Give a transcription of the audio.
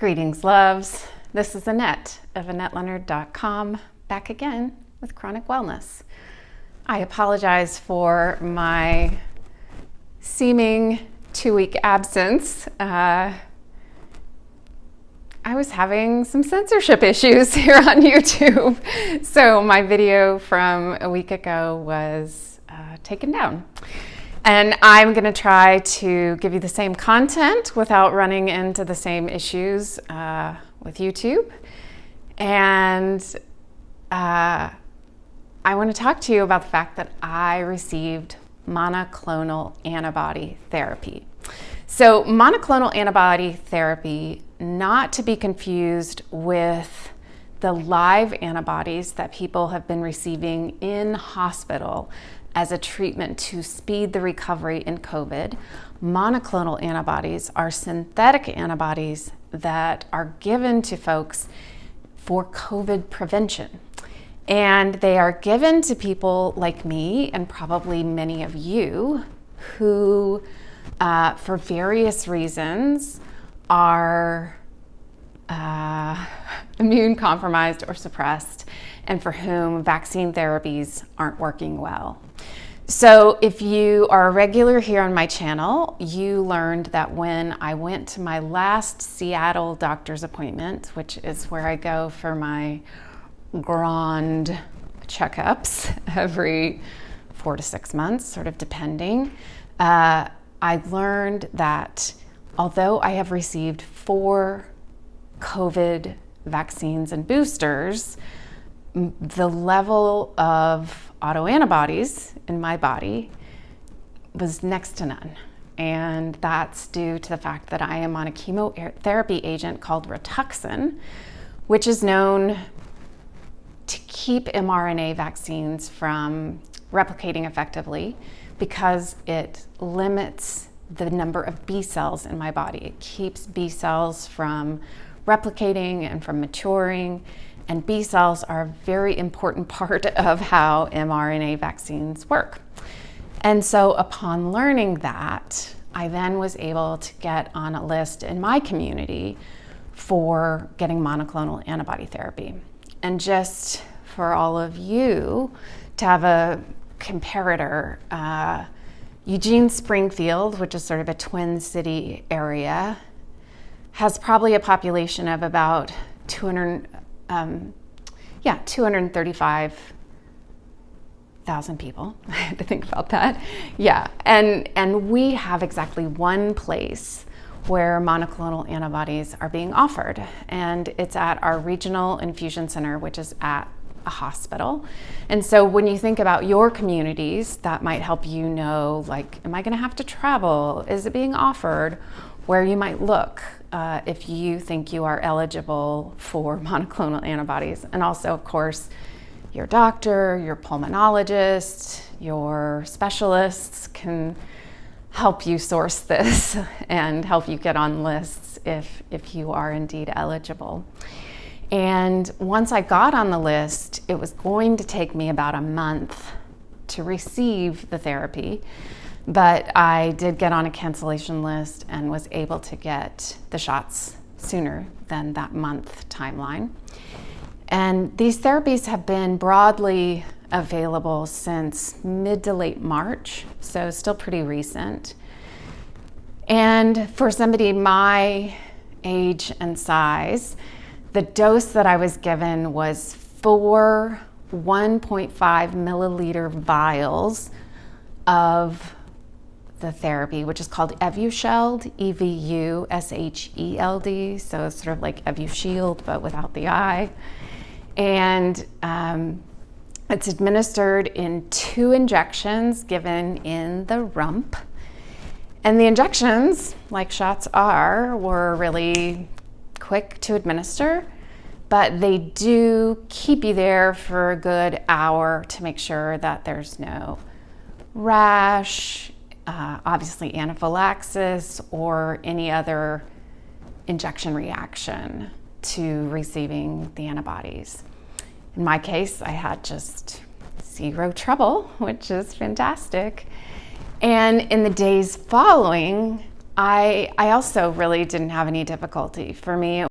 Greetings, loves. This is Annette of AnnetteLeonard.com, back again with Chronic Wellness. I apologize for my seeming 2-week absence. I was having some censorship issues here on YouTube, so my video from a week ago was taken down. And I'm going to try to give you the same content without running into the same issues with YouTube. And I want to talk to you about the fact that I received monoclonal antibody therapy. So monoclonal antibody therapy, not to be confused with the live antibodies that people have been receiving in hospital as a treatment to speed the recovery in COVID. Monoclonal antibodies are synthetic antibodies that are given to folks for COVID prevention. And they are given to people like me and probably many of you who, for various reasons, are immune compromised or suppressed, and for whom vaccine therapies aren't working well. So if you are a regular here on my channel, you learned that when I went to my last Seattle doctor's appointment, which is where I go for my grand checkups every 4 to 6 months, sort of depending, I learned that although I have received 4 COVID vaccines and boosters, the level of autoantibodies in my body was next to none. And that's due to the fact that I am on a chemotherapy agent called Rituxan, which is known to keep mRNA vaccines from replicating effectively because it limits the number of B cells in my body. It keeps B cells from replicating and from maturing. And B cells are a very important part of how mRNA vaccines work. And so upon learning that, I then was able to get on a list in my community for getting monoclonal antibody therapy. And just for all of you to have a comparator, Eugene, Springfield, which is sort of a twin city area, has probably a population of about 235,000 people. I had to think about that. Yeah, and we have exactly one place where monoclonal antibodies are being offered, and it's at our regional infusion center, which is at a hospital. And so when you think about your communities, that might help you know, like, am I going to have to travel? Is it being offered? Where you might look if you think you are eligible for monoclonal antibodies. And also, of course, your doctor, your pulmonologist, your specialists can help you source this and help you get on lists if you are indeed eligible. And once I got on the list, it was going to take me about a month to receive the therapy. But I did get on a cancellation list and was able to get the shots sooner than that month timeline. And these therapies have been broadly available since mid to late March, so still pretty recent. And for somebody my age and size, the dose that I was given was 4 1.5 milliliter vials of the therapy, which is called Evusheld, Evusheld, so it's sort of like Evusheld, but without the I. And it's administered in 2 injections given in the rump. And the injections, like shots are, were really quick to administer, but they do keep you there for a good hour to make sure that there's no rash, obviously anaphylaxis, or any other injection reaction to receiving the antibodies. In my case, I had just 0 trouble, which is fantastic. And in the days following, I also really didn't have any difficulty. For me,